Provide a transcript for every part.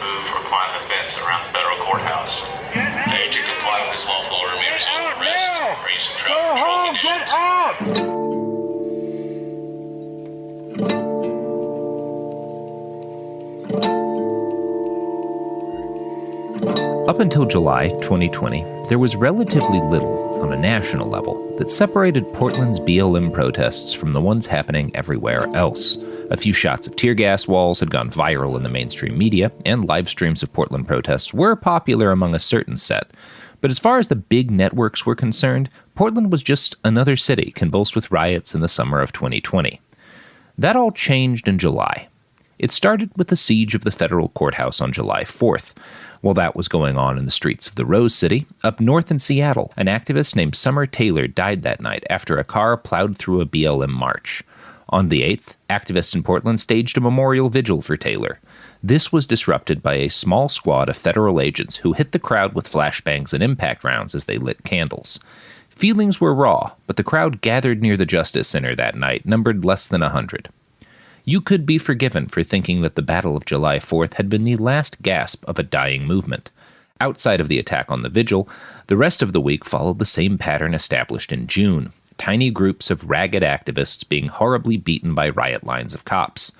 move or climb the fence around the federal courthouse. Failure to comply with this lawful order may result in arrest, race and drug control conditions. Up until July 2020, there was relatively little on a national level that separated Portland's BLM protests from the ones happening everywhere else. A few shots of tear gas walls had gone viral in the mainstream media, and live streams of Portland protests were popular among a certain set. But as far as the big networks were concerned, Portland was just another city convulsed with riots in the summer of 2020. That all changed in July. It started with the siege of the federal courthouse on July 4th. While that was going on in the streets of the Rose City, up north in Seattle, an activist named Summer Taylor died that night after a car plowed through a BLM march. On the 8th, activists in Portland staged a memorial vigil for Taylor. This was disrupted by a small squad of federal agents who hit the crowd with flashbangs and impact rounds as they lit candles. Feelings were raw, but the crowd gathered near the Justice Center that night numbered less than 100. You could be forgiven for thinking that the Battle of July 4th had been the last gasp of a dying movement. Outside of the attack on the vigil, the rest of the week followed the same pattern established in June. Tiny groups of ragged activists being horribly beaten by riot lines of cops.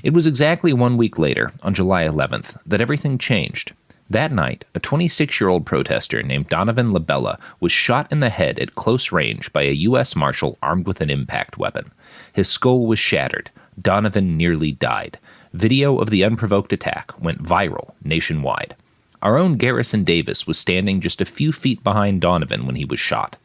It was exactly 1 week later, on July 11th, that everything changed. That night, a 26-year-old protester named Donovan LaBella was shot in the head at close range by a U.S. Marshal armed with an impact weapon. His skull was shattered. Donovan nearly died. Video of the unprovoked attack went viral nationwide. Our own Garrison Davis was standing just a few feet behind Donovan when he was shot.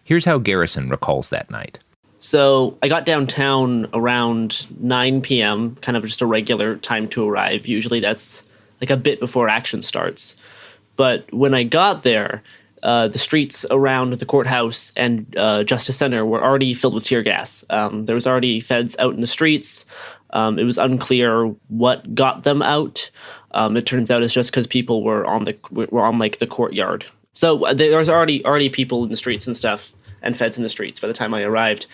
Here's how Garrison recalls that night. So I got downtown around 9 p.m., kind of just a regular time to arrive. Usually that's like a bit before action starts. But when I got there, the streets around the courthouse and Justice Center were already filled with tear gas. There was already feds out in the streets. It was unclear what got them out. It turns out it's just because people were on the courtyard. So there was already people in the streets and stuff, and feds in the streets by the time I arrived.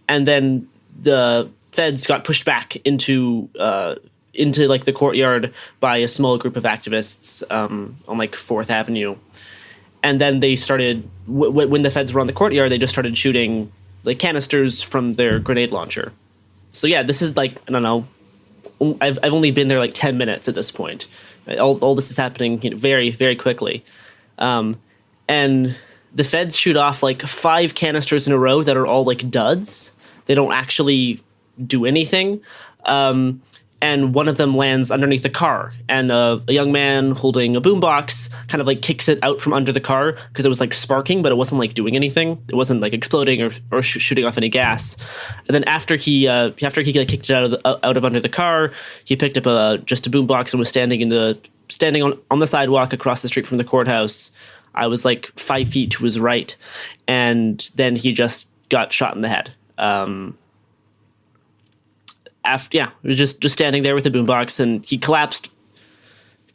And then the feds got pushed back into like the courtyard by a small group of activists on like 4th Avenue. And then they started, when the feds were on the courtyard, they just started shooting like canisters from their grenade launcher. So yeah, this is like, I don't know, I've only been there like 10 minutes at this point. All this is happening, very, very quickly. And the feds shoot off like 5 canisters in a row that are all like duds. They don't actually do anything. And one of them lands underneath the car, and a young man holding a boombox kind of like kicks it out from under the car because it was like sparking, but it wasn't like doing anything. It wasn't like exploding or shooting off any gas. And then after he like, kicked it out of under the car, he picked up just a boombox and was standing on the sidewalk across the street from the courthouse. I was like 5 feet to his right, and then he just got shot in the head. He was just standing there with a boombox, and he collapsed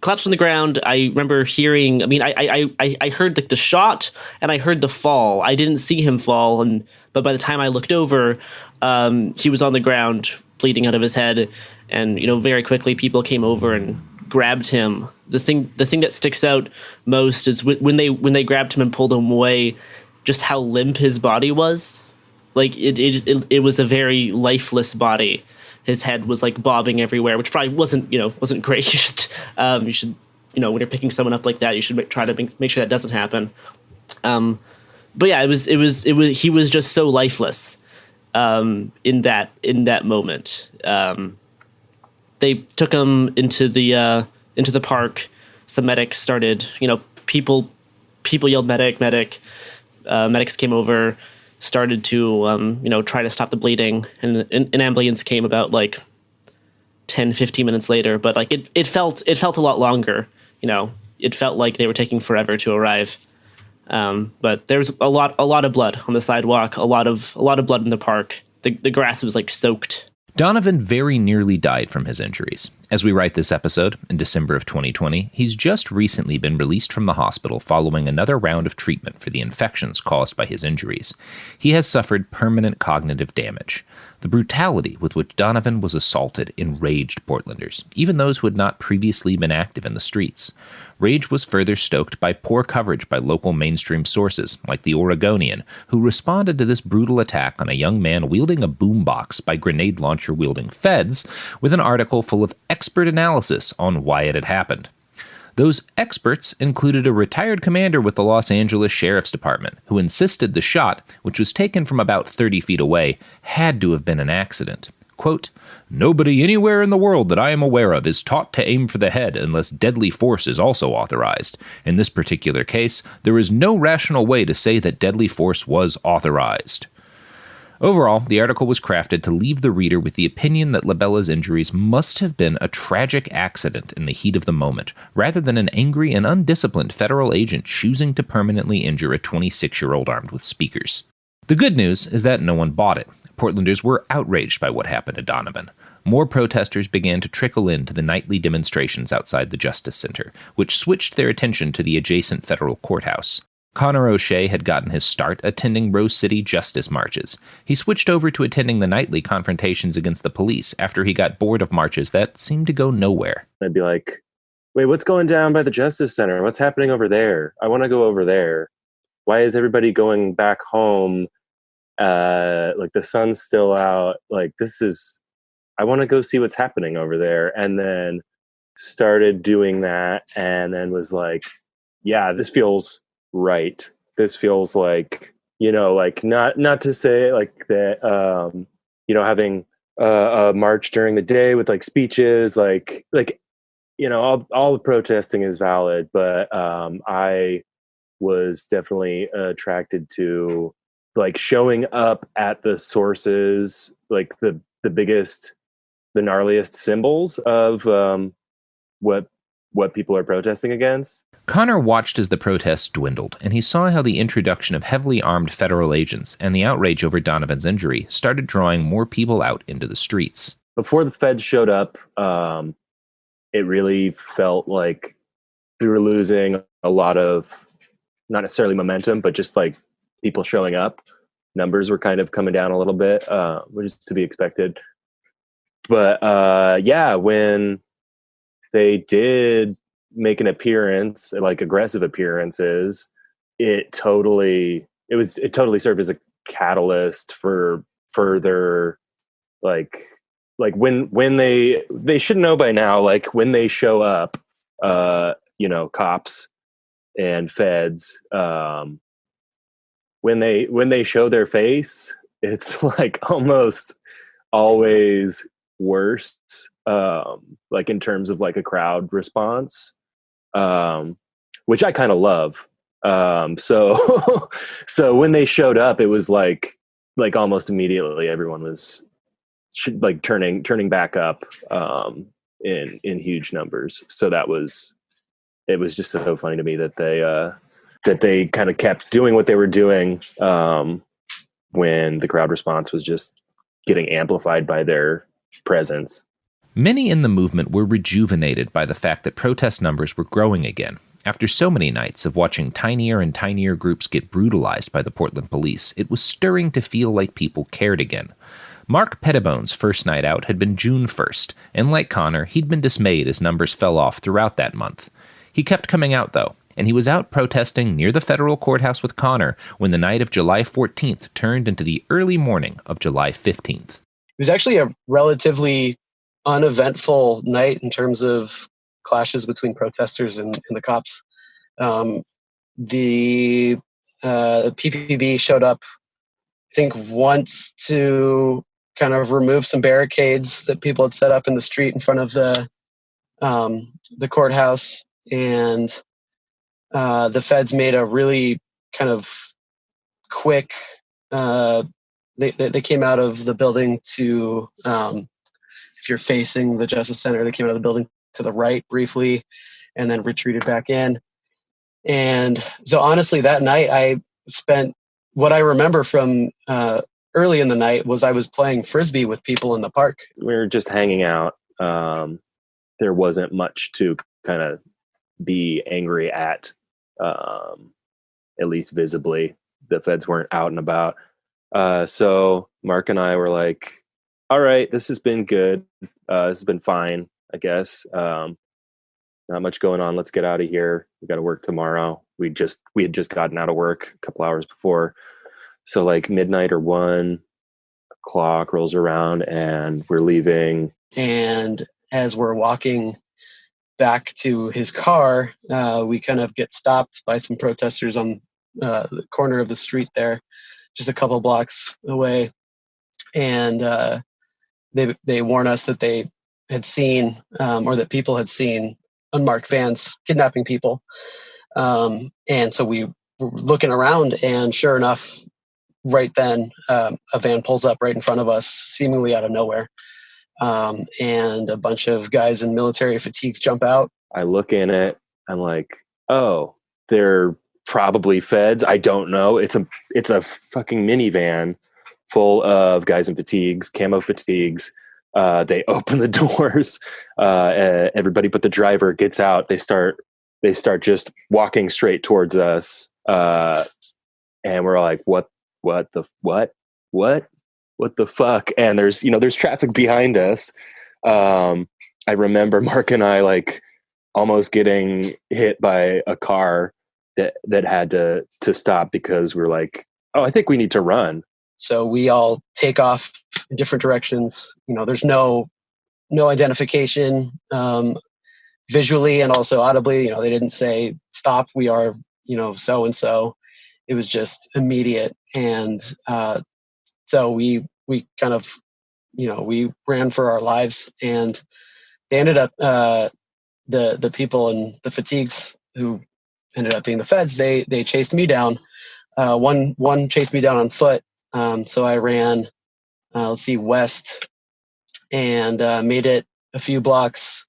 on the ground. I remember hearing, I heard like the shot and I heard the fall. I didn't see him fall, but by the time I looked over, he was on the ground bleeding out of his head, and very quickly people came over and grabbed him. The thing that sticks out most is when they grabbed him and pulled him away, just how limp his body was. Like it was a very lifeless body. His head was like bobbing everywhere, which probably wasn't great. You should, when you're picking someone up like that, you should try to make sure that doesn't happen. But yeah, he was just so lifeless in that moment. They took him into the park. Some medics started, people yelled medic. Medics came over, started to try to stop the bleeding, and an ambulance came about like 10-15 minutes later, but like it felt a lot longer. It felt like they were taking forever to arrive. But there was a lot of blood on the sidewalk, a lot of blood in the park. The grass was like soaked. Donovan very nearly died from his injuries. As we write this episode, in December of 2020, he's just recently been released from the hospital following another round of treatment for the infections caused by his injuries. He has suffered permanent cognitive damage. The brutality with which Donovan was assaulted enraged Portlanders, even those who had not previously been active in the streets. Rage was further stoked by poor coverage by local mainstream sources, like the Oregonian, who responded to this brutal attack on a young man wielding a boombox by grenade launcher-wielding feds with an article full of expert analysis on why it had happened. Those experts included a retired commander with the Los Angeles Sheriff's Department, who insisted the shot, which was taken from about 30 feet away, had to have been an accident. Quote, "Nobody anywhere in the world that I am aware of is taught to aim for the head unless deadly force is also authorized. In this particular case, there is no rational way to say that deadly force was authorized." Overall, the article was crafted to leave the reader with the opinion that LaBella's injuries must have been a tragic accident in the heat of the moment, rather than an angry and undisciplined federal agent choosing to permanently injure a 26-year-old armed with speakers. The good news is that no one bought it. Portlanders were outraged by what happened to Donovan. More protesters began to trickle into the nightly demonstrations outside the Justice Center, which switched their attention to the adjacent federal courthouse. Connor O'Shea had gotten his start attending Rose City justice marches. He switched over to attending the nightly confrontations against the police after he got bored of marches that seemed to go nowhere. I'd be like, wait, what's going down by the Justice Center? What's happening over there? I want to go over there. Why is everybody going back home? Like the sun's still out. Like I want to go see what's happening over there. And then started doing that and then was like, yeah, this feels right. This feels like, like not to say like that, having a march during the day with like speeches, like, all the protesting is valid, but I was definitely attracted to like showing up at the sources, like the biggest, the gnarliest symbols of what people are protesting against. Connor watched as the protests dwindled, and he saw how the introduction of heavily armed federal agents and the outrage over Donovan's injury started drawing more people out into the streets. Before the feds showed up, it really felt like we were losing a lot of, not necessarily momentum, but just like people showing up. Numbers were kind of coming down a little bit, which is to be expected. But when they did make an appearance, like aggressive appearances, it totally served as a catalyst for further like when they should know by now, like when they show up, cops and feds, when they show their face, it's like almost always worse, like in terms of like a crowd response, which I kind of love. So when they showed up, it was like almost immediately everyone was like turning back up in huge numbers. So it was just so funny to me that they kind of kept doing what they were doing when the crowd response was just getting amplified by their presence. Many in the movement were rejuvenated by the fact that protest numbers were growing again. After so many nights of watching tinier and tinier groups get brutalized by the Portland police, it was stirring to feel like people cared again. Mark Pettibone's first night out had been June 1st, and like Connor, he'd been dismayed as numbers fell off throughout that month. He kept coming out, though, and he was out protesting near the federal courthouse with Connor when the night of July 14th turned into the early morning of July 15th. It was actually a relatively uneventful night in terms of clashes between protesters and the cops. The PPB showed up, I think, once to kind of remove some barricades that people had set up in the street in front of the courthouse, and the feds made a really kind of quick. They came out of the building to, if you're facing the Justice Center, they came out of the building to the right briefly and then retreated back in. And so honestly, that night I spent, what I remember from early in the night was I was playing Frisbee with people in the park. We were just hanging out. There wasn't much to kind of be angry at least visibly. The feds weren't out and about. So Mark and I were like, all right, this has been good. This has been fine, I guess. Not much going on. Let's get out of here. We got to work tomorrow. We had just gotten out of work a couple hours before. So like midnight or 1 o'clock rolls around and we're leaving. And as we're walking back to his car, we kind of get stopped by some protesters on the corner of the street there, just a couple blocks away. And they warn us that they had seen, or that people had seen unmarked vans kidnapping people. And so we were looking around, and sure enough, right then, a van pulls up right in front of us, seemingly out of nowhere. And a bunch of guys in military fatigues jump out. I look in it. I'm like, oh, they're probably feds. I don't know. It's a fucking minivan full of guys in fatigues, camo fatigues. They open the doors. Everybody but the driver gets out. They start just walking straight towards us. And we're all like, what the fuck? And there's traffic behind us. I remember Mark and I like almost getting hit by a car that had to stop because we're like, oh, I think we need to run. So we all take off in different directions. There's no identification visually and also audibly. They didn't say stop. We are, so and so. It was just immediate, and so we kind of, we ran for our lives, and they ended up the people in the fatigues who ended up being the feds. They chased me down. One chased me down on foot. So I ran, west, and made it a few blocks,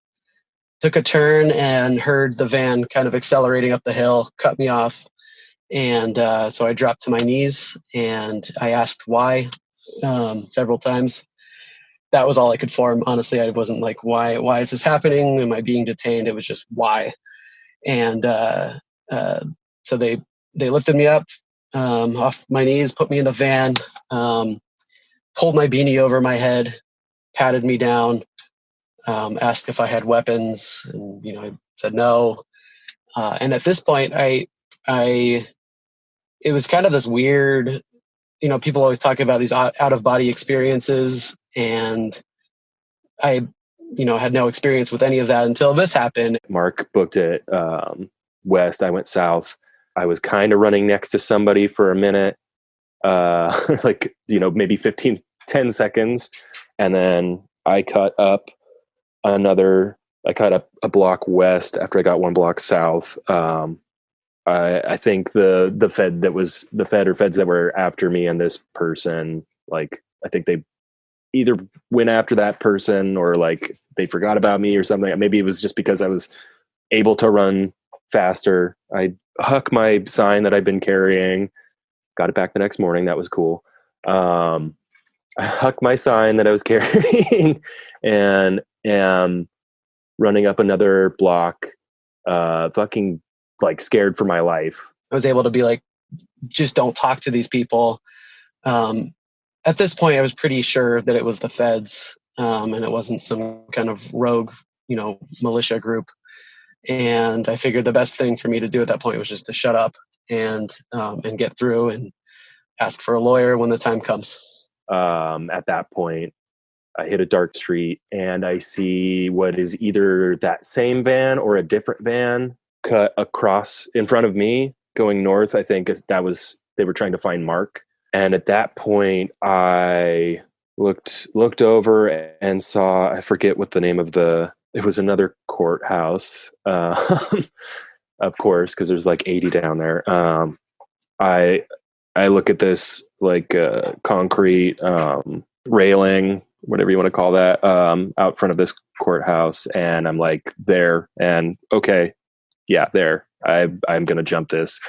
took a turn and heard the van kind of accelerating up the hill, cut me off. And so I dropped to my knees and I asked why several times. That was all I could form. Honestly, I wasn't like, why is this happening? Am I being detained? It was just why. And so they lifted me up off my knees, put me in the van, pulled my beanie over my head, patted me down, asked if I had weapons, and I said no. And at this point, it was kind of this weird, people always talk about these out of body experiences, and I had no experience with any of that until this happened. Mark booked it west. I went south. I was kind of running next to somebody for a minute, maybe 10 seconds. And then I cut up a block west after I got 1 block south. I think the fed or feds that were after me and this person, like, I think they either went after that person or like they forgot about me or something. Maybe it was just because I was able to run faster. I huck my sign that I'd been carrying, got it back the next morning. That was cool. I huck my sign that I was carrying and am running up another block, fucking like scared for my life. I was able to be like, just don't talk to these people. At this point, I was pretty sure that it was the feds, and it wasn't some kind of rogue, militia group. And I figured the best thing for me to do at that point was just to shut up and get through and ask for a lawyer when the time comes. At that point, I hit a dark street and I see what is either that same van or a different van cut across in front of me going north. I think they were trying to find Mark. And at that point, I looked over and saw, I forget what the name of it was another courthouse, of course, because there's like 80 down there. I look at this like concrete railing, whatever you want to call that, out front of this courthouse, and I'm like, there, and okay, yeah, there. I'm going to jump this.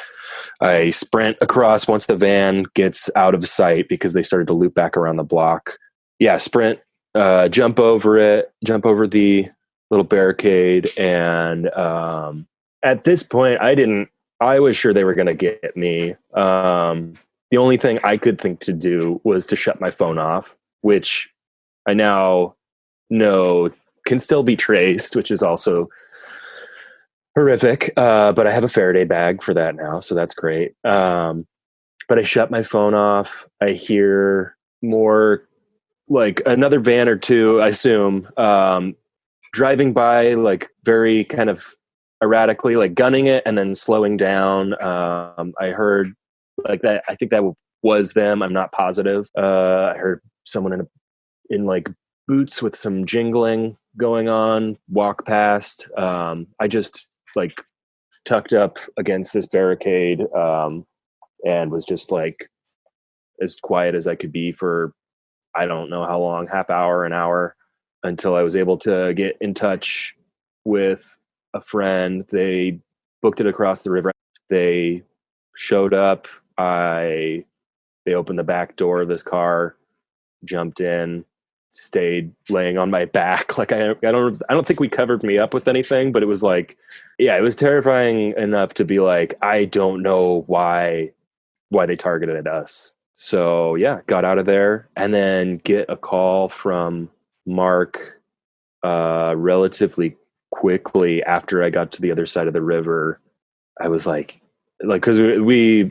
I sprint across once the van gets out of sight because they started to loop back around the block. Yeah, sprint, jump over the little barricade. And at this point, I was sure they were going to get me. The only thing I could think to do was to shut my phone off, which I now know can still be traced, which is also horrific. But I have a Faraday bag for that now, so that's great. But I shut my phone off. I hear more, like another van or two, I assume, driving by, like very kind of erratically, like gunning it and then slowing down. I heard like that. I think that was them. I'm not positive. I heard someone in like boots with some jingling going on walk past. I just like tucked up against this barricade and was just like as quiet as I could be for I don't know how long, half hour, an hour, until I was able to get in touch with a friend. They booked it across the river. They showed up. They opened the back door of this car, jumped in, stayed laying on my back. Like I don't think we covered me up with anything, but it was like, yeah, it was terrifying enough to be like, I don't know why they targeted us. So yeah, got out of there and then get a call from Mark relatively quickly after I got to the other side of the river. I was like, because we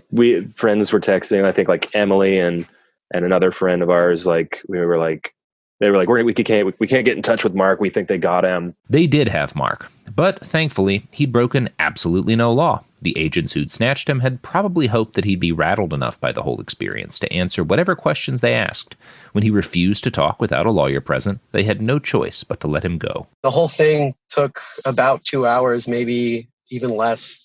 friends were texting. I think like Emily and another friend of ours. Like they were like, we can't get in touch with Mark. We think they got him. They did have Mark, but thankfully he'd broken absolutely no law. The agents who'd snatched him had probably hoped that he'd be rattled enough by the whole experience to answer whatever questions they asked. When he refused to talk without a lawyer present, they had no choice but to let him go. The whole thing took about 2 hours, maybe even less.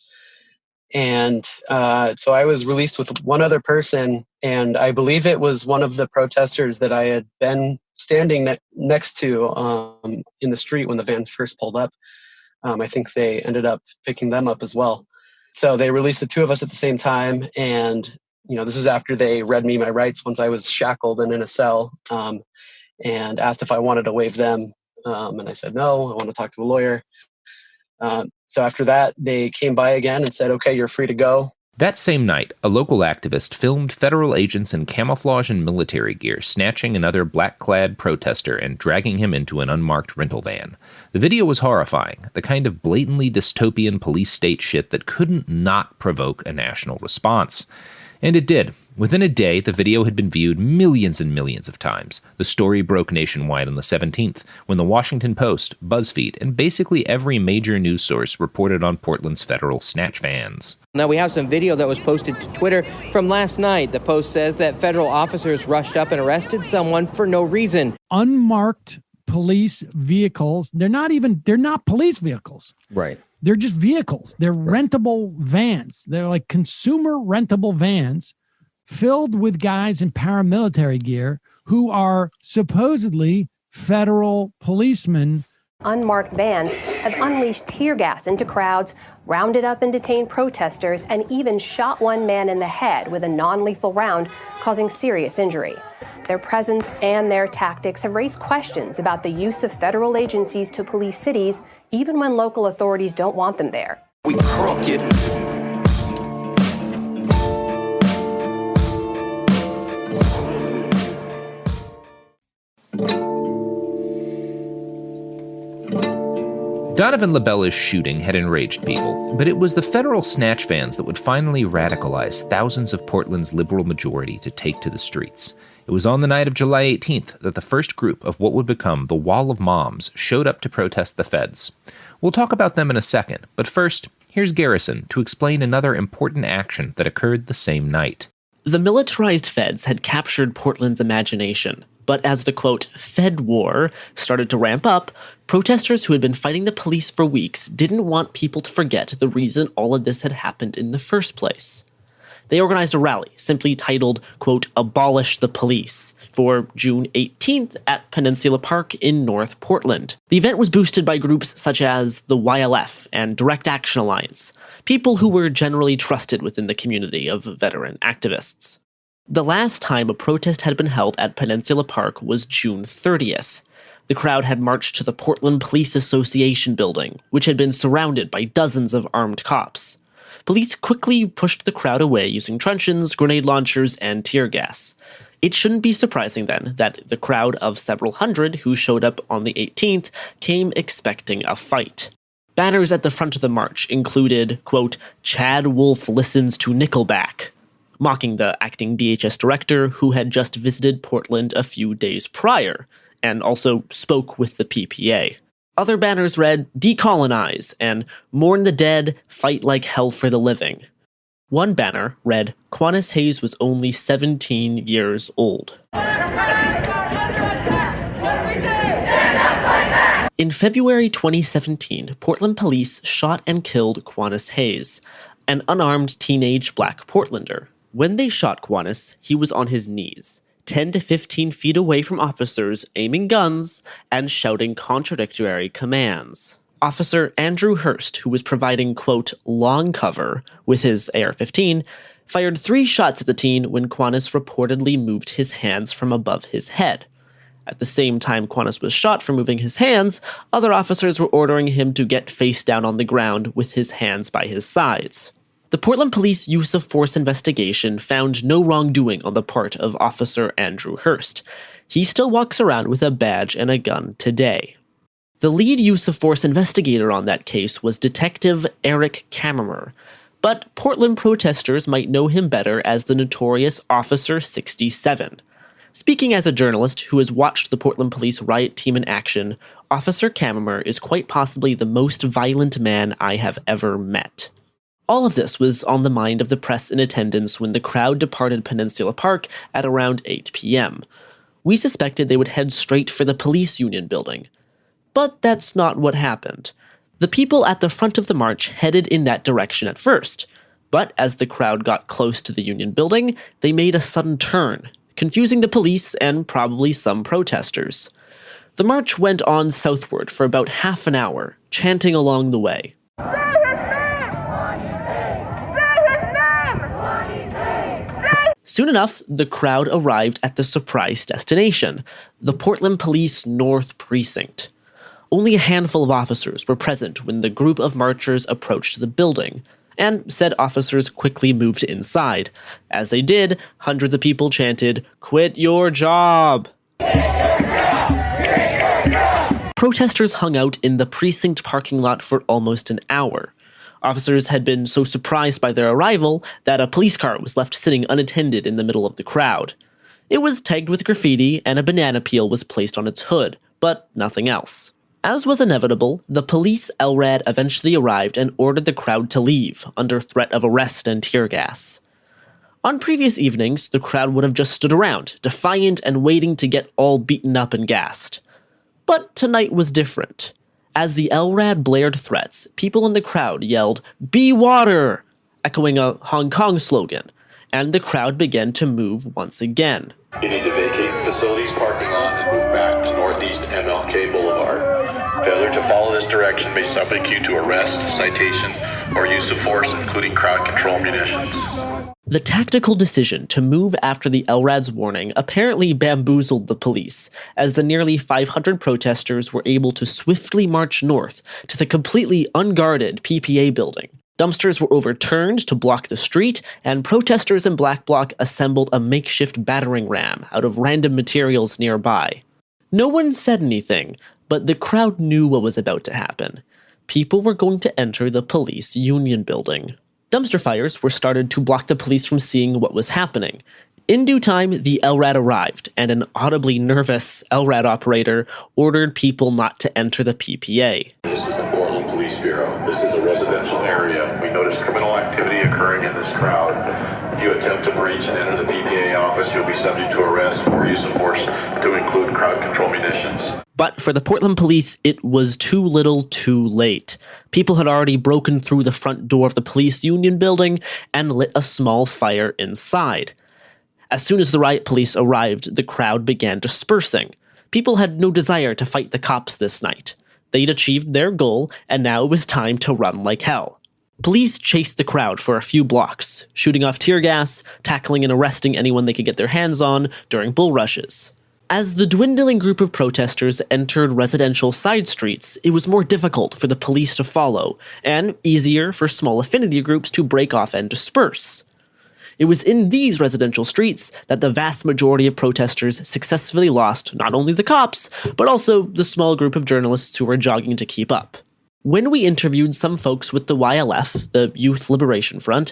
And so I was released with one other person, and I believe it was one of the protesters that I had been standing next to in the street when the van first pulled up. I think they ended up picking them up as well. So they released the two of us at the same time. And, this is after they read me my rights once I was shackled and in a cell, and asked if I wanted to waive them. And I said, no, I want to talk to a lawyer. So after that, they came by again and said, okay, you're free to go. That same night, a local activist filmed federal agents in camouflage and military gear snatching another black-clad protester and dragging him into an unmarked rental van. The video was horrifying, the kind of blatantly dystopian police state shit that couldn't not provoke a national response. And it did. Within a day, the video had been viewed millions and millions of times. The story broke nationwide on the 17th, when the Washington Post, BuzzFeed, and basically every major news source reported on Portland's federal snatch vans. Now we have some video that was posted to Twitter from last night. The Post says that federal officers rushed up and arrested someone for no reason. Unmarked police vehicles, they're not police vehicles. Right. They're just vehicles. They're rentable vans. They're like consumer rentable vans filled with guys in paramilitary gear who are supposedly federal policemen. Unmarked vans have unleashed tear gas into crowds, rounded up and detained protesters, and even shot one man in the head with a non-lethal round, causing serious injury. Their presence and their tactics have raised questions about the use of federal agencies to police cities, even when local authorities don't want them there. We crooked. Donovan LaBella's shooting had enraged people, but it was the federal snatch vans that would finally radicalize thousands of Portland's liberal majority to take to the streets. It was on the night of July 18th that the first group of what would become the Wall of Moms showed up to protest the feds. We'll talk about them in a second, but first, here's Garrison to explain another important action that occurred the same night. The militarized feds had captured Portland's imagination. But as the, quote, Fed war started to ramp up, protesters who had been fighting the police for weeks didn't want people to forget the reason all of this had happened in the first place. They organized a rally, simply titled, quote, Abolish the Police, for June 18th at Peninsula Park in North Portland. The event was boosted by groups such as the YLF and Direct Action Alliance, people who were generally trusted within the community of veteran activists. The last time a protest had been held at Peninsula Park was June 30th. The crowd had marched to the Portland Police Association building, which had been surrounded by dozens of armed cops. Police quickly pushed the crowd away using truncheons, grenade launchers, and tear gas. It shouldn't be surprising then that the crowd of several hundred who showed up on the 18th came expecting a fight. Banners at the front of the march included, quote, "Chad Wolf listens to Nickelback," mocking the acting DHS director who had just visited Portland a few days prior, and also spoke with the PPA. Other banners read, "Decolonize," and "Mourn the dead, fight like hell for the living." One banner read, "Quannas Hayes was only 17 years old." In February 2017, Portland police shot and killed Quannas Hayes, an unarmed teenage black Portlander. When they shot Quannas, he was on his knees, 10 to 15 feet away from officers aiming guns and shouting contradictory commands. Officer Andrew Hurst, who was providing, quote, "long cover" with his AR-15, fired 3 shots at the teen when Quannas reportedly moved his hands from above his head. At the same time Quannas was shot for moving his hands, other officers were ordering him to get face down on the ground with his hands by his sides. The Portland Police use of force investigation found no wrongdoing on the part of Officer Andrew Hurst. He still walks around with a badge and a gun today. The lead use of force investigator on that case was Detective Eric Kammerer, but Portland protesters might know him better as the notorious Officer 67. Speaking as a journalist who has watched the Portland Police riot team in action, Officer Kammerer is quite possibly the most violent man I have ever met. All of this was on the mind of the press in attendance when the crowd departed Peninsula Park at around 8 p.m. We suspected they would head straight for the police union building. But that's not what happened. The people at the front of the march headed in that direction at first, but as the crowd got close to the union building, they made a sudden turn, confusing the police and probably some protesters. The march went on southward for about half an hour, chanting along the way. Soon enough, the crowd arrived at the surprise destination, the Portland Police North Precinct. Only a handful of officers were present when the group of marchers approached the building, and said officers quickly moved inside. As they did, hundreds of people chanted, "Quit your job!" Protesters hung out in the precinct parking lot for almost an hour. Officers had been so surprised by their arrival that a police car was left sitting unattended in the middle of the crowd. It was tagged with graffiti and a banana peel was placed on its hood, but nothing else. As was inevitable, the police LRAD eventually arrived and ordered the crowd to leave, under threat of arrest and tear gas. On previous evenings, the crowd would have just stood around, defiant and waiting to get all beaten up and gassed. But tonight was different. As the LRAD blared threats, people in the crowd yelled, "Be water!" echoing a Hong Kong slogan, and the crowd began to move once again. You need to vacate the facility's parking lot and move back to Northeast MLK Boulevard. Failure to follow this direction may subject you to arrest, citation, or use of force, including crowd control munitions. The tactical decision to move after the LRAD's warning apparently bamboozled the police, as the nearly 500 protesters were able to swiftly march north to the completely unguarded PPA building. Dumpsters were overturned to block the street, and protesters in Black Bloc assembled a makeshift battering ram out of random materials nearby. No one said anything, but the crowd knew what was about to happen. People were going to enter the police union building. Dumpster fires were started to block the police from seeing what was happening. In due time, the LRAD arrived, and an audibly nervous LRAD operator ordered people not to enter the PPA. This is the Portland Police Bureau. This is a residential area. We noticed criminal activity occurring in this crowd. If you attempt to breach and enter the PPA office, you'll be subject to arrest or use of force to include crowd control munitions. But for the Portland police, it was too little too late. People had already broken through the front door of the police union building and lit a small fire inside. As soon as the riot police arrived, the crowd began dispersing. People had no desire to fight the cops this night. They'd achieved their goal, and now it was time to run like hell. Police chased the crowd for a few blocks, shooting off tear gas, tackling and arresting anyone they could get their hands on during bull rushes. As the dwindling group of protesters entered residential side streets, it was more difficult for the police to follow, and easier for small affinity groups to break off and disperse. It was in these residential streets that the vast majority of protesters successfully lost not only the cops, but also the small group of journalists who were jogging to keep up. When we interviewed some folks with the YLF, the Youth Liberation Front,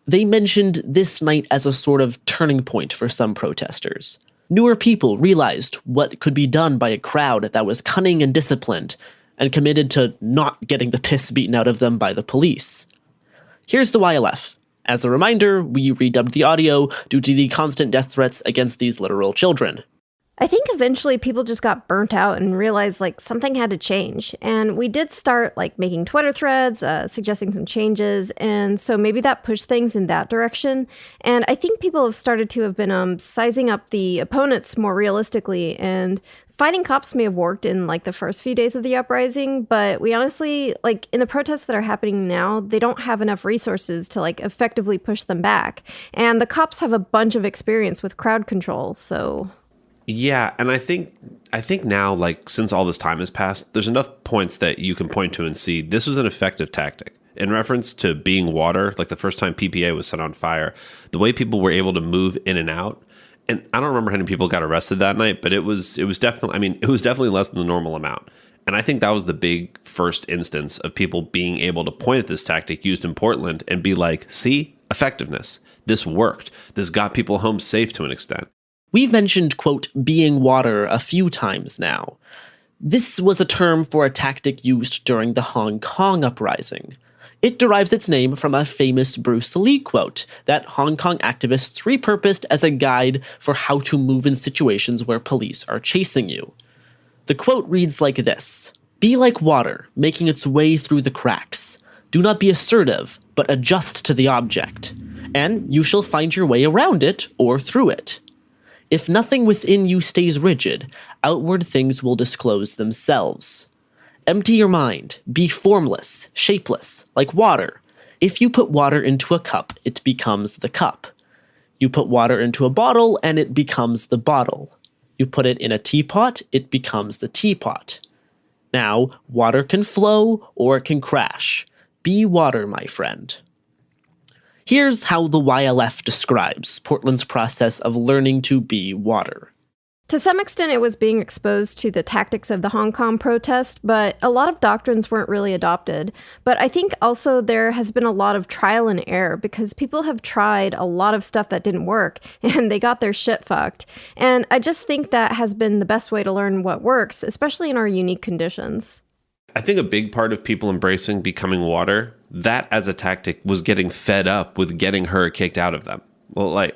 they mentioned this night as a sort of turning point for some protesters. Newer people realized what could be done by a crowd that was cunning and disciplined, and committed to not getting the piss beaten out of them by the police. Here's the YLF. As a reminder, we redubbed the audio due to the constant death threats against these literal children. I think eventually people just got burnt out and realized something had to change. And we did start making Twitter threads, suggesting some changes. And so maybe that pushed things in that direction. And I think people have started to have been sizing up the opponents more realistically. And fighting cops may have worked in the first few days of the uprising, but we honestly, in the protests that are happening now, they don't have enough resources to effectively push them back. And the cops have a bunch of experience with crowd control, so... Yeah, and I think now, since all this time has passed, there's enough points that you can point to and see this was an effective tactic. In reference to being water, the first time PPA was set on fire, the way people were able to move in and out, and I don't remember how many people got arrested that night, but it was definitely less than the normal amount. And I think that was the big first instance of people being able to point at this tactic used in Portland and be like, see, effectiveness. This worked. This got people home safe to an extent. We've mentioned, quote, being water a few times now. This was a term for a tactic used during the Hong Kong uprising. It derives its name from a famous Bruce Lee quote that Hong Kong activists repurposed as a guide for how to move in situations where police are chasing you. The quote reads like this: "Be like water, making its way through the cracks. Do not be assertive, but adjust to the object, and you shall find your way around it or through it. If nothing within you stays rigid, outward things will disclose themselves. Empty your mind, be formless, shapeless, like water. If you put water into a cup, it becomes the cup. You put water into a bottle, and it becomes the bottle. You put it in a teapot, it becomes the teapot. Now, water can flow, or it can crash. Be water, my friend." Here's how the YLF describes Portland's process of learning to be water. To some extent, it was being exposed to the tactics of the Hong Kong protest, but a lot of doctrines weren't really adopted. But I think also there has been a lot of trial and error because people have tried a lot of stuff that didn't work and they got their shit fucked. And I just think that has been the best way to learn what works, especially in our unique conditions. I think a big part of people embracing becoming water, that as a tactic was getting fed up with getting her kicked out of them. Well,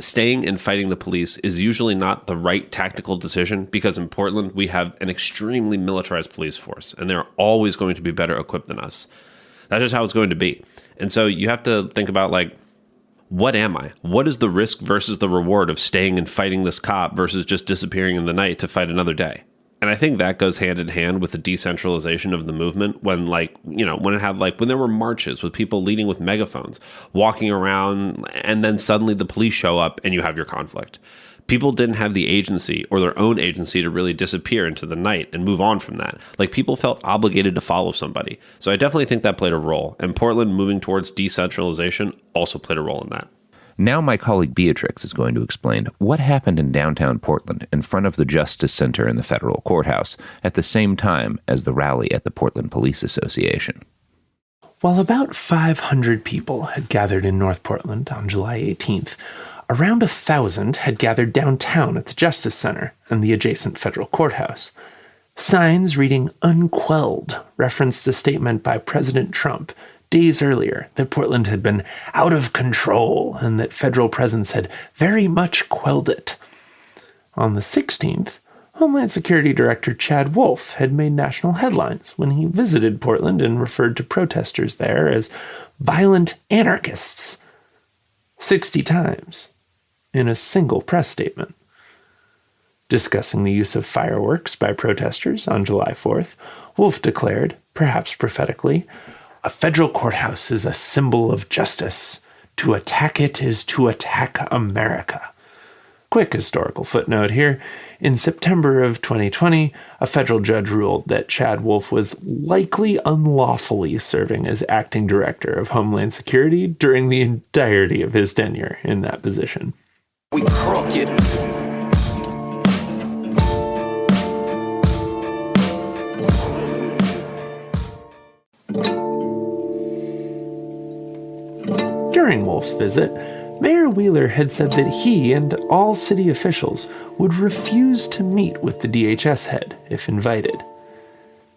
staying and fighting the police is usually not the right tactical decision because in Portland, we have an extremely militarized police force and they're always going to be better equipped than us. That's just how it's going to be. And so you have to think about what am I? What is the risk versus the reward of staying and fighting this cop versus just disappearing in the night to fight another day? And I think that goes hand in hand with the decentralization of the movement when when there were marches with people leading with megaphones, walking around, and then suddenly the police show up and you have your conflict. People didn't have the agency or their own agency to really disappear into the night and move on from that. People felt obligated to follow somebody. So I definitely think that played a role. And Portland moving towards decentralization also played a role in that. Now my colleague Beatrix is going to explain what happened in downtown Portland in front of the Justice Center in the federal courthouse at the same time as the rally at the Portland Police Association. While about 500 people had gathered in North Portland on July 18th, around 1,000 had gathered downtown at the Justice Center and the adjacent federal courthouse. Signs reading "Unquelled" referenced a statement by President Trump days earlier that Portland had been out of control and that federal presence had very much quelled it. On the 16th, Homeland Security Director Chad Wolf had made national headlines when he visited Portland and referred to protesters there as violent anarchists 60 times in a single press statement. Discussing the use of fireworks by protesters on July 4th, Wolf declared, perhaps prophetically, "A federal courthouse is a symbol of justice. To attack it is to attack America." Quick historical footnote here. In September of 2020, a federal judge ruled that Chad Wolf was likely unlawfully serving as acting director of Homeland Security during the entirety of his tenure in that position. We crooked. During Wolf's visit, Mayor Wheeler had said that he and all city officials would refuse to meet with the DHS head if invited.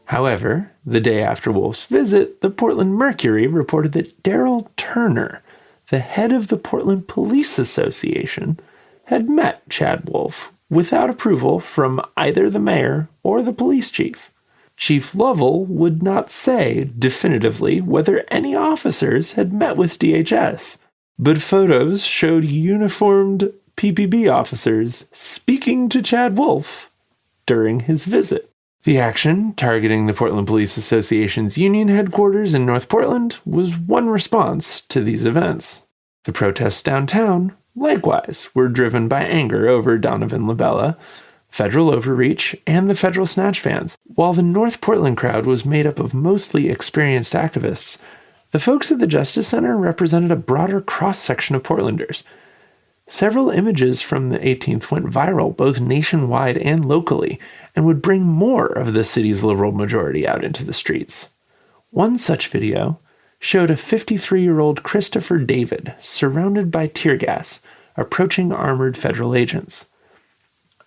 However, the day after Wolf's visit, the Portland Mercury reported that Daryl Turner, the head of the Portland Police Association, had met Chad Wolf without approval from either the mayor or the police chief. Chief Lovell would not say definitively whether any officers had met with DHS, but photos showed uniformed PPB officers speaking to Chad Wolf during his visit. The action, targeting the Portland Police Association's union headquarters in North Portland, was one response to these events. The protests downtown, likewise, were driven by anger over Donovan LaBella, federal overreach, and the federal snatch fans. While the North Portland crowd was made up of mostly experienced activists, the folks at the Justice Center represented a broader cross-section of Portlanders. Several images from the 18th went viral both nationwide and locally, and would bring more of the city's liberal majority out into the streets. One such video showed a 53-year-old Christopher David surrounded by tear gas, approaching armored federal agents.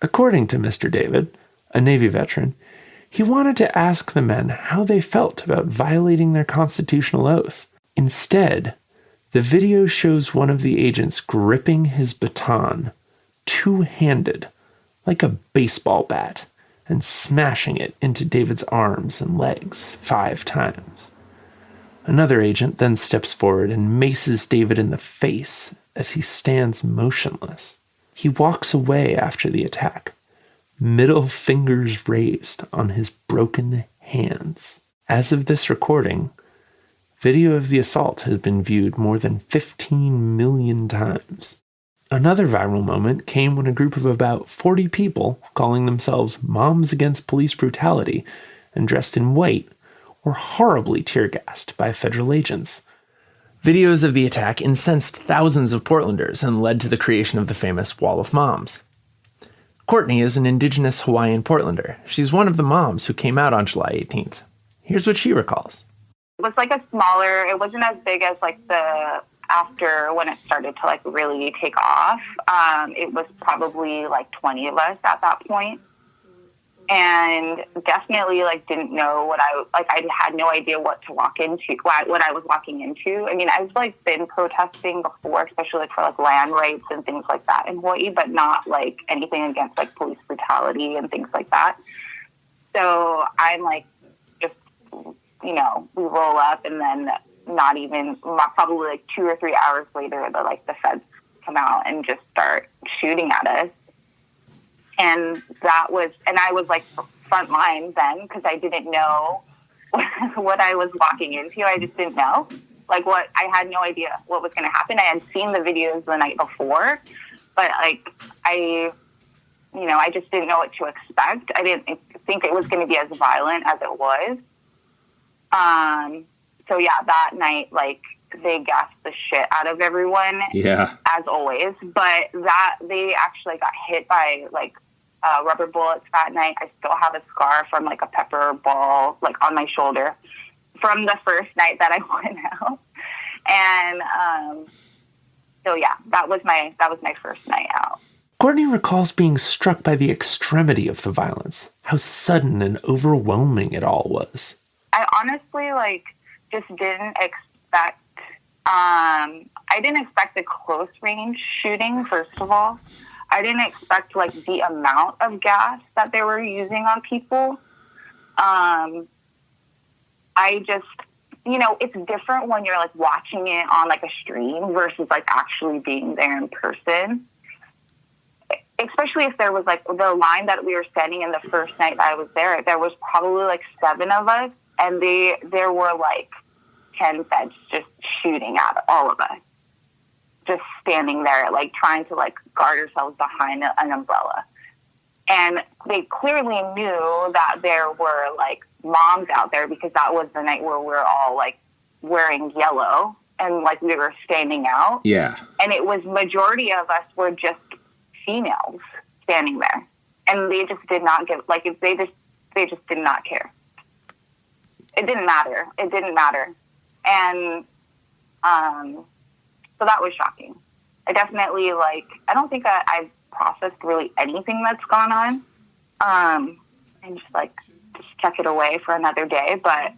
According to Mr. David, a Navy veteran, he wanted to ask the men how they felt about violating their constitutional oath. Instead, the video shows one of the agents gripping his baton, two-handed, like a baseball bat, and smashing it into David's arms and legs 5 times. Another agent then steps forward and maces David in the face as he stands motionless. He walks away after the attack, middle fingers raised on his broken hands. As of this recording, video of the assault has been viewed more than 15 million times. Another viral moment came when a group of about 40 people, calling themselves Moms Against Police Brutality and dressed in white, were horribly tear-gassed by federal agents. Videos of the attack incensed thousands of Portlanders and led to the creation of the famous Wall of Moms. Courtney is an indigenous Hawaiian Portlander. She's one of the moms who came out on July 18th. Here's what she recalls. It was like a smaller, it wasn't as big as like the after when it started to like really take off. It was probably like 20 of us at that point. And definitely like didn't know I had no idea what to walk into, what I was walking into. I mean, I've like been protesting before, especially like for like land rights and things like that in Hawaii, but not like anything against like police brutality and things like that. So I'm like, just, you know, we roll up and then probably like 2 or 3 hours later, the feds come out and just start shooting at us. And I was like front line then because I didn't know what I was walking into. I just didn't know. I had no idea what was going to happen. I had seen the videos the night before, but I just didn't know what to expect. I didn't think it was going to be as violent as it was. So yeah, that night, they gassed the shit out of everyone. Yeah. As always. But they actually got hit by rubber bullets that night. I still have a scar from a pepper ball on my shoulder from the first night that I went out. And so yeah, that was my first night out. Courtney recalls being struck by the extremity of the violence, how sudden and overwhelming it all was. I honestly just didn't expect I didn't expect the close range shooting, first of all. I didn't expect the amount of gas that they were using on people. I just, it's different when you're watching it on a stream versus actually being there in person. Especially if there was the line that we were standing in the first night that I was there was probably 7 of us, and there were 10 feds just shooting at all of us. just standing there, like trying to like guard ourselves behind an umbrella. And they clearly knew that there were like moms out there, because that was the night where we were all like wearing yellow and like we were standing out. Yeah. And it was majority of us were just females standing there. And they just did not give, like, they just did not care. It didn't matter. It didn't matter. And so that was shocking. I definitely, like, I don't think I've processed really anything that's gone on. And just tuck it away for another day. But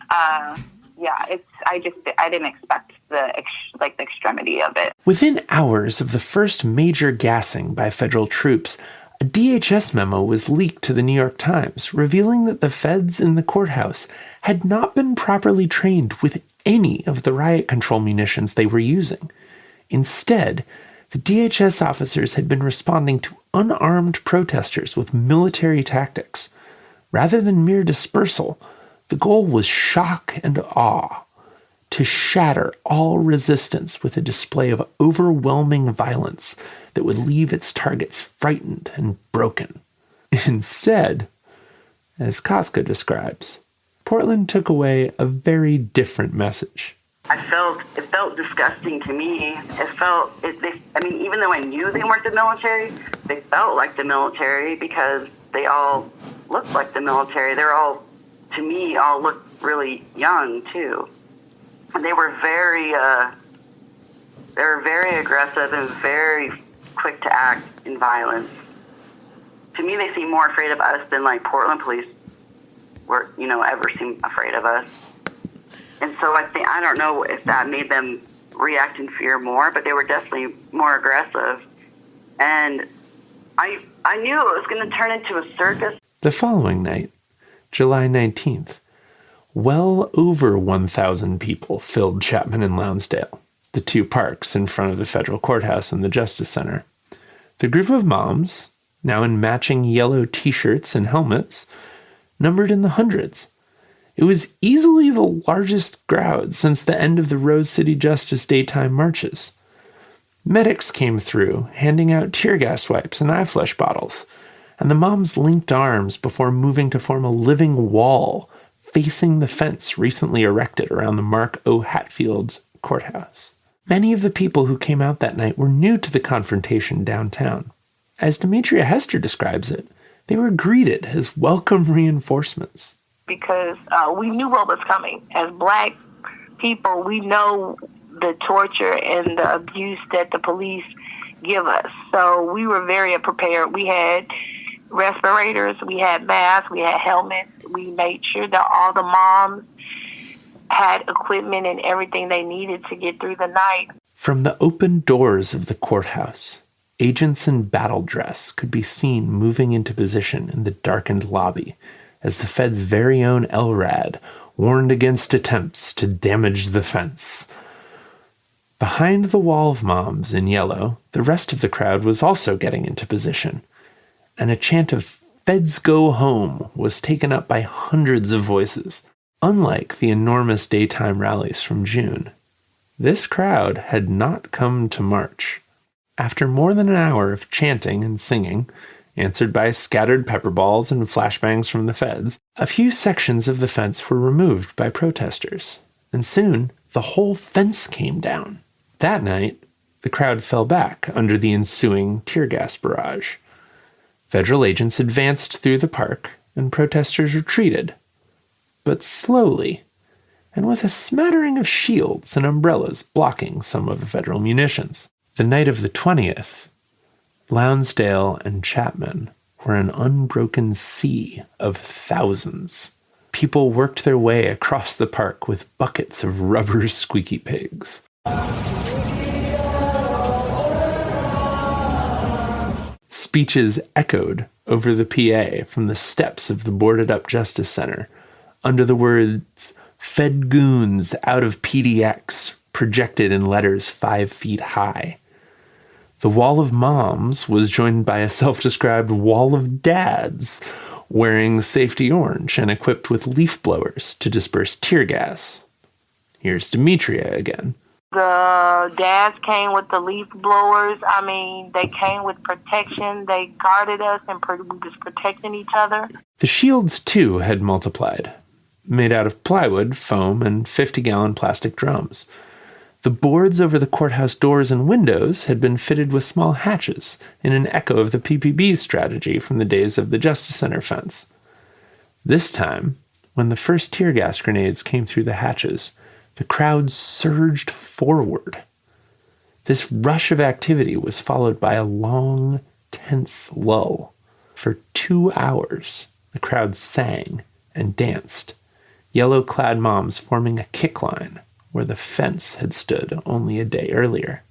yeah, I didn't expect the extremity of it. Within hours of the first major gassing by federal troops, a DHS memo was leaked to the New York Times, revealing that the feds in the courthouse had not been properly trained with any of the riot control munitions they were using. Instead, the DHS officers had been responding to unarmed protesters with military tactics. Rather than mere dispersal, the goal was shock and awe, to shatter all resistance with a display of overwhelming violence that would leave its targets frightened and broken. Instead, as Casca describes, Portland took away a very different message. It felt disgusting to me. Even though I knew they weren't the military, they felt like the military because they all looked like the military. They're all, to me, all looked really young too. And they were very aggressive and very quick to act in violence. To me, they seem more afraid of us than like Portland police ever seem afraid of us. And so I don't know if that made them react in fear more, but they were definitely more aggressive. And I knew it was going to turn into a circus. The following night, July 19th, well over 1,000 people filled Chapman and Lounsdale, the two parks in front of the federal courthouse and the Justice Center. The group of moms, now in matching yellow t-shirts and helmets, numbered in the hundreds. It was easily the largest crowd since the end of the Rose City Justice daytime marches. Medics came through, handing out tear gas wipes and eye flush bottles, and the moms linked arms before moving to form a living wall facing the fence recently erected around the Mark O. Hatfield courthouse. Many of the people who came out that night were new to the confrontation downtown. As Demetria Hester describes it, they were greeted as welcome reinforcements. Because we knew what was coming. As Black people, we know the torture and the abuse that the police give us. So we were very prepared. We had respirators, we had masks, we had helmets. We made sure that all the moms had equipment and everything they needed to get through the night. From the open doors of the courthouse, agents in battle dress could be seen moving into position in the darkened lobby as the Fed's very own LRAD warned against attempts to damage the fence. Behind the wall of moms in yellow, the rest of the crowd was also getting into position, and a chant of "Feds go home" was taken up by hundreds of voices. Unlike the enormous daytime rallies from June, this crowd had not come to march. After more than an hour of chanting and singing, answered by scattered pepper balls and flashbangs from the feds, a few sections of the fence were removed by protesters, and soon the whole fence came down. That night, the crowd fell back under the ensuing tear gas barrage. Federal agents advanced through the park, and protesters retreated, but slowly, and with a smattering of shields and umbrellas blocking some of the federal munitions. The night of the 20th, Lounsdale and Chapman were an unbroken sea of thousands. People worked their way across the park with buckets of rubber squeaky pigs. Speeches echoed over the PA from the steps of the boarded-up Justice Center under the words, "Fed goons out of PDX," projected in letters 5 feet high. The wall of moms was joined by a self-described wall of dads, wearing safety orange and equipped with leaf blowers to disperse tear gas. Here's Demetria again. The dads came with the leaf blowers. I mean, they came with protection. They guarded us and we was protecting each other. The shields, too, had multiplied, made out of plywood, foam, and 50-gallon plastic drums. The boards over the courthouse doors and windows had been fitted with small hatches, in an echo of the PPB's strategy from the days of the Justice Center fence. This time, when the first tear gas grenades came through the hatches, the crowd surged forward. This rush of activity was followed by a long, tense lull. For 2 hours, the crowd sang and danced, yellow-clad moms forming a kick line where the fence had stood only a day earlier.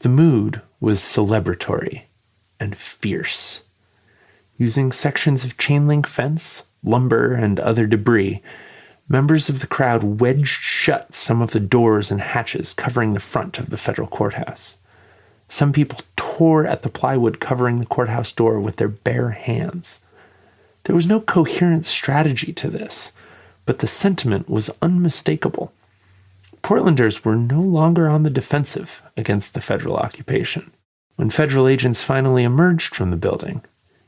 The mood was celebratory and fierce. Using sections of chain link fence, lumber, and other debris, members of the crowd wedged shut some of the doors and hatches covering the front of the federal courthouse. Some people tore at the plywood covering the courthouse door with their bare hands. There was no coherent strategy to this, but the sentiment was unmistakable. Portlanders were no longer on the defensive against the federal occupation. When federal agents finally emerged from the building,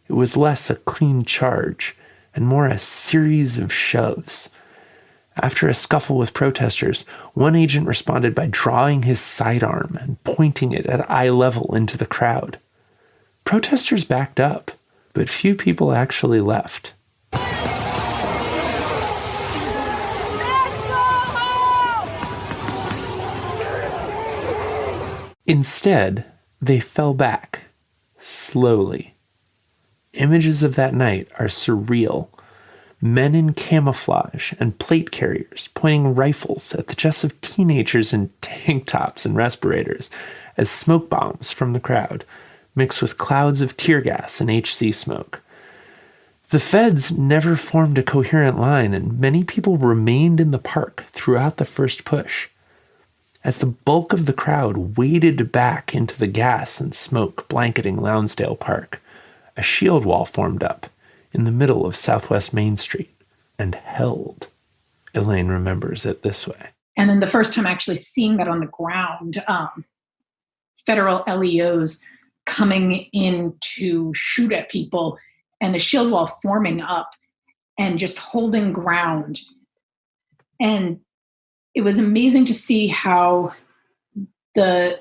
it was less a clean charge and more a series of shoves. After a scuffle with protesters, one agent responded by drawing his sidearm and pointing it at eye level into the crowd. Protesters backed up, but few people actually left. Instead, they fell back, slowly. Images of that night are surreal. Men in camouflage and plate carriers pointing rifles at the chests of teenagers in tank tops and respirators as smoke bombs from the crowd, mixed with clouds of tear gas and HC smoke. The feds never formed a coherent line, and many people remained in the park throughout the first push. As the bulk of the crowd waded back into the gas and smoke blanketing Lounsdale Park, a shield wall formed up in the middle of Southwest Main Street and held. Elaine remembers it this way. And then the first time actually seeing that on the ground, federal LEOs coming in to shoot at people and a shield wall forming up and just holding ground. And it was amazing to see how the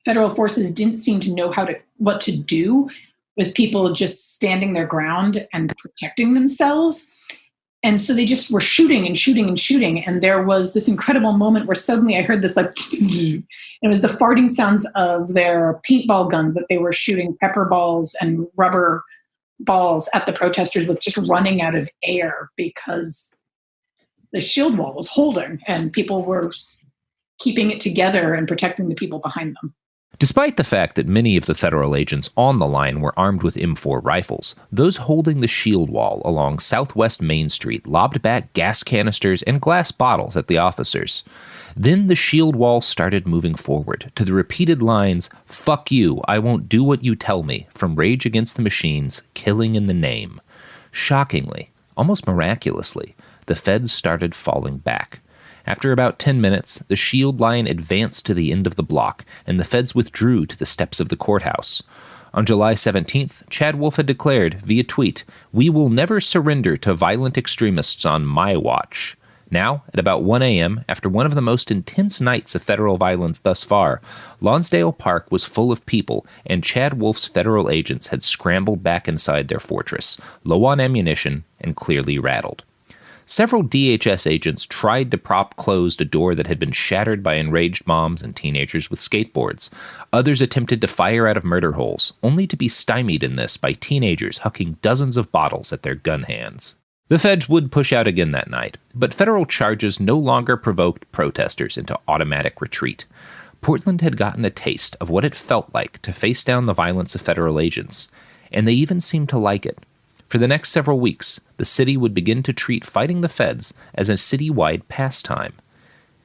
federal forces didn't seem to know what to do with people just standing their ground and protecting themselves. And so they just were shooting and shooting and shooting. And there was this incredible moment where suddenly I heard this it was the farting sounds of their paintball guns that they were shooting pepper balls and rubber balls at the protesters with just running out of air because the shield wall was holding and people were keeping it together and protecting the people behind them. Despite the fact that many of the federal agents on the line were armed with M4 rifles, those holding the shield wall along Southwest Main Street lobbed back gas canisters and glass bottles at the officers. Then the shield wall started moving forward to the repeated lines, "Fuck you, I won't do what you tell me," from Rage Against the Machine's Killing in the Name. Shockingly, almost miraculously, the feds started falling back. After about 10 minutes, the shield line advanced to the end of the block, and the feds withdrew to the steps of the courthouse. On July 17th, Chad Wolf had declared, via tweet, "We will never surrender to violent extremists on my watch." Now, at about 1 a.m., after one of the most intense nights of federal violence thus far, Lonsdale Park was full of people, and Chad Wolf's federal agents had scrambled back inside their fortress, low on ammunition and clearly rattled. Several DHS agents tried to prop closed a door that had been shattered by enraged moms and teenagers with skateboards. Others attempted to fire out of murder holes, only to be stymied in this by teenagers hucking dozens of bottles at their gun hands. The feds would push out again that night, but federal charges no longer provoked protesters into automatic retreat. Portland had gotten a taste of what it felt like to face down the violence of federal agents, and they even seemed to like it. For the next several weeks, the city would begin to treat fighting the feds as a citywide pastime.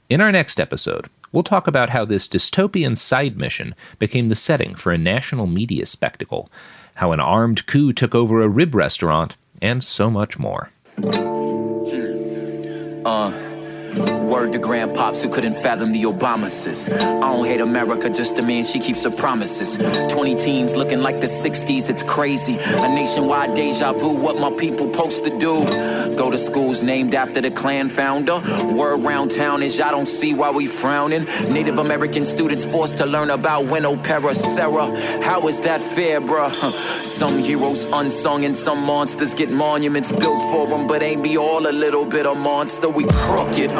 In our next episode, We'll talk about how this dystopian side mission became the setting for a national media spectacle, how an armed coup took over a rib restaurant, and so much more. Word to grandpops who couldn't fathom the Obamases. I don't hate America, just the man she keeps her promises. 20 teens looking like the 60s, it's crazy. A nationwide deja vu, what my people supposed to do. Go to schools named after the Klan founder. Word round town is y'all don't see why we frowning. Native American students forced to learn about Winnow Sarah. How is that fair, bruh? Some heroes unsung and some monsters get monuments built for them, but ain't be all a little bit of monster. We crooked.